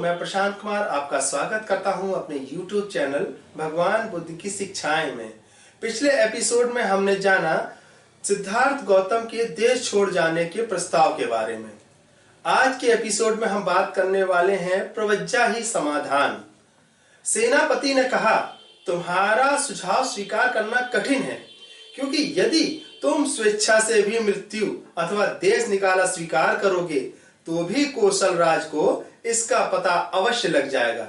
मैं प्रशांत कुमार आपका स्वागत करता हूं अपने YouTube चैनल भगवान बुद्ध की शिक्षाएं में। पिछले एपिसोड में हमने जाना सिद्धार्थ गौतम के देश छोड़ जाने के प्रस्ताव के बारे में। आज के एपिसोड में हम बात करने वाले हैं प्रवज्जा ही समाधान। सेनापति ने कहा, तुम्हारा सुझाव स्वीकार करना कठिन है, क्योंकि यदि तुम स्वेच्छा से भी मृत्यु अथवा देश निकाला स्वीकार करोगे तो भी कौशल राज को इसका पता अवश्य लग जाएगा।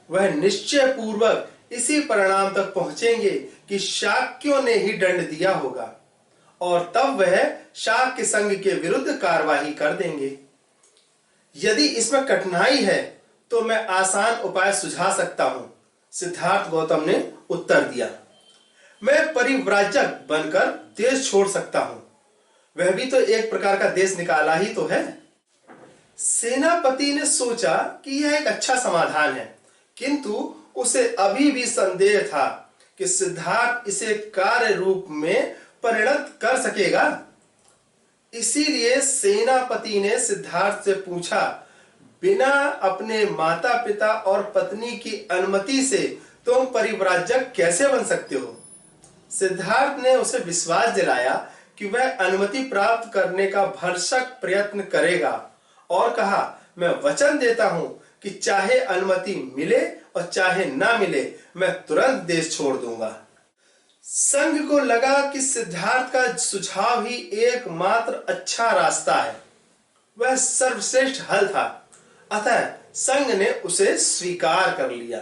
वह निश्चय पूर्वक इसी परिणाम तक पहुंचेंगे कि शाक्यों ने ही दंड दिया होगा और तब वह शाक्य संघ के विरुद्ध कार्रवाई कर देंगे। यदि इसमें कठिनाई है तो मैं आसान उपाय सुझा सकता हूं, सिद्धार्थ गौतम ने उत्तर दिया। मैं परिव्राजक बनकर देश छोड़ सकता हूं, वह भी तो एक प्रकार का देश निकाला ही तो है। सेनापति ने सोचा कि यह एक अच्छा समाधान है, किंतु उसे अभी भी संदेह था कि सिद्धार्थ इसे कार्य रूप में परिणत कर सकेगा। इसीलिए सेनापति ने सिद्धार्थ से पूछा, बिना अपने माता पिता और पत्नी की अनुमति से तुम परिव्राजक कैसे बन सकते हो? सिद्धार्थ ने उसे विश्वास दिलाया कि वह अनुमति प्राप्त करने का भरसक प्रयत्न करेगा और कहा, मैं वचन देता हूं कि चाहे अनुमति मिले और चाहे ना मिले, मैं तुरंत देश छोड़ दूंगा। संघ को लगा कि सिद्धार्थ का सुझाव ही एकमात्र अच्छा रास्ता है, वह सर्वश्रेष्ठ हल था। अतः संघ ने उसे स्वीकार कर लिया।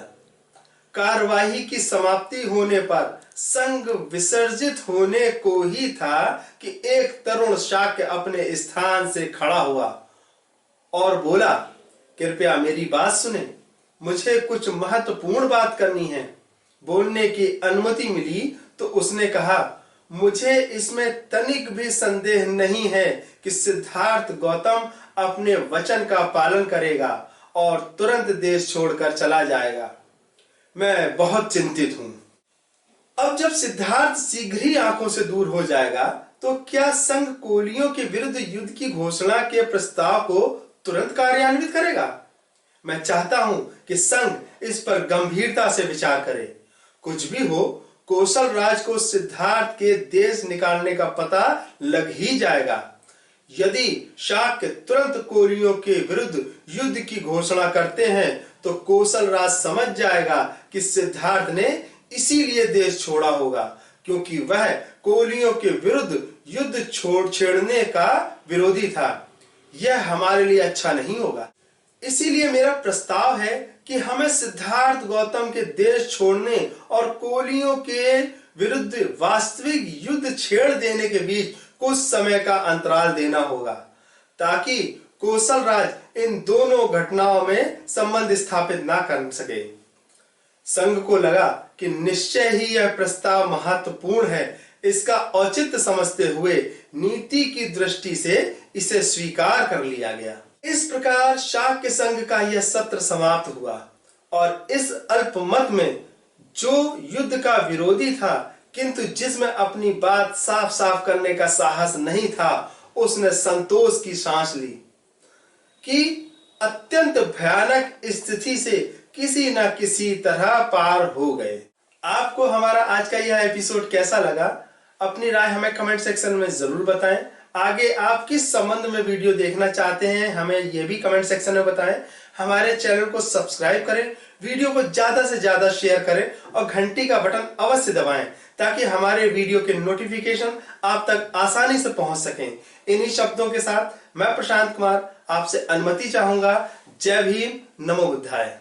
कार्यवाही की समाप्ति होने पर संघ विसर्जित होने को ही था कि एक तरुण शाक्य अपने स्थान से खड़ा हुआ और बोला, कृपया मेरी बात सुने, मुझे कुछ महत्वपूर्ण बात करनी है। बोलने की अनुमति मिली तो उसने कहा, मुझे इसमें तनिक भी संदेह नहीं है कि सिद्धार्थ गौतम अपने वचन का पालन करेगा और तुरंत देश छोड़कर चला जाएगा। मैं बहुत चिंतित हूं। अब जब सिद्धार्थ शीघ्र ही आंखों से दूर हो जाएगा तो क्या संघ कोलियों के विरुद्ध युद्ध की घोषणा के प्रस्ताव को तुरंत कार्यान्वित करेगा? मैं चाहता हूं कि संघ इस पर गंभीरता से विचार करे। कुछ भी हो, कौशल राज को सिद्धार्थ के देश निकालने का पता लग ही जाएगा। यदि शाक्य तुरंत कोलियों के विरुद्ध युद्ध की घोषणा करते हैं तो कौशल राज समझ जाएगा कि सिद्धार्थ ने इसीलिए देश छोड़ा होगा, क्योंकि वह कोलियों के विरुद्ध युद्ध छेड़ने का विरोधी था। यह हमारे लिए अच्छा नहीं होगा। इसीलिए मेरा प्रस्ताव है कि हमें सिद्धार्थ गौतम के देश छोड़ने और कोलियों के विरुद्ध वास्तविक युद्ध छेड़ देने के बीच कुछ समय का अंतराल देना होगा, ताकि कौशल राज इन दोनों घटनाओं में संबंध स्थापित ना कर सके। संघ को लगा कि निश्चय ही यह प्रस्ताव महत्वपूर्ण है। इसका औचित्य समझते हुए नीति की दृष्टि से इसे स्वीकार कर लिया गया। इस प्रकार शाक्य संघ का यह सत्र समाप्त हुआ और इस अल्पमत में जो युद्ध का विरोधी था किंतु जिसमें अपनी बात साफ साफ करने का साहस नहीं था, उसने संतोष की सांस ली कि अत्यंत भयानक स्थिति से किसी न किसी तरह पार हो गए। आपको हमारा आज का यह एपिसोड कैसा लगा? अपनी राय हमें कमेंट सेक्शन में जरूर बताएं। आगे आप किस संबंध में वीडियो देखना चाहते हैं, हमें यह भी कमेंट सेक्शन में बताएं। हमारे चैनल को सब्सक्राइब करें, वीडियो को ज्यादा से ज्यादा शेयर करें और घंटी का बटन अवश्य दबाएं, ताकि हमारे वीडियो के नोटिफिकेशन आप तक आसानी से पहुंच सकें। इन्हीं शब्दों के साथ मैं प्रशांत कुमार आपसे अनुमति चाहूंगा। जय भीम, नमो बुद्धाय।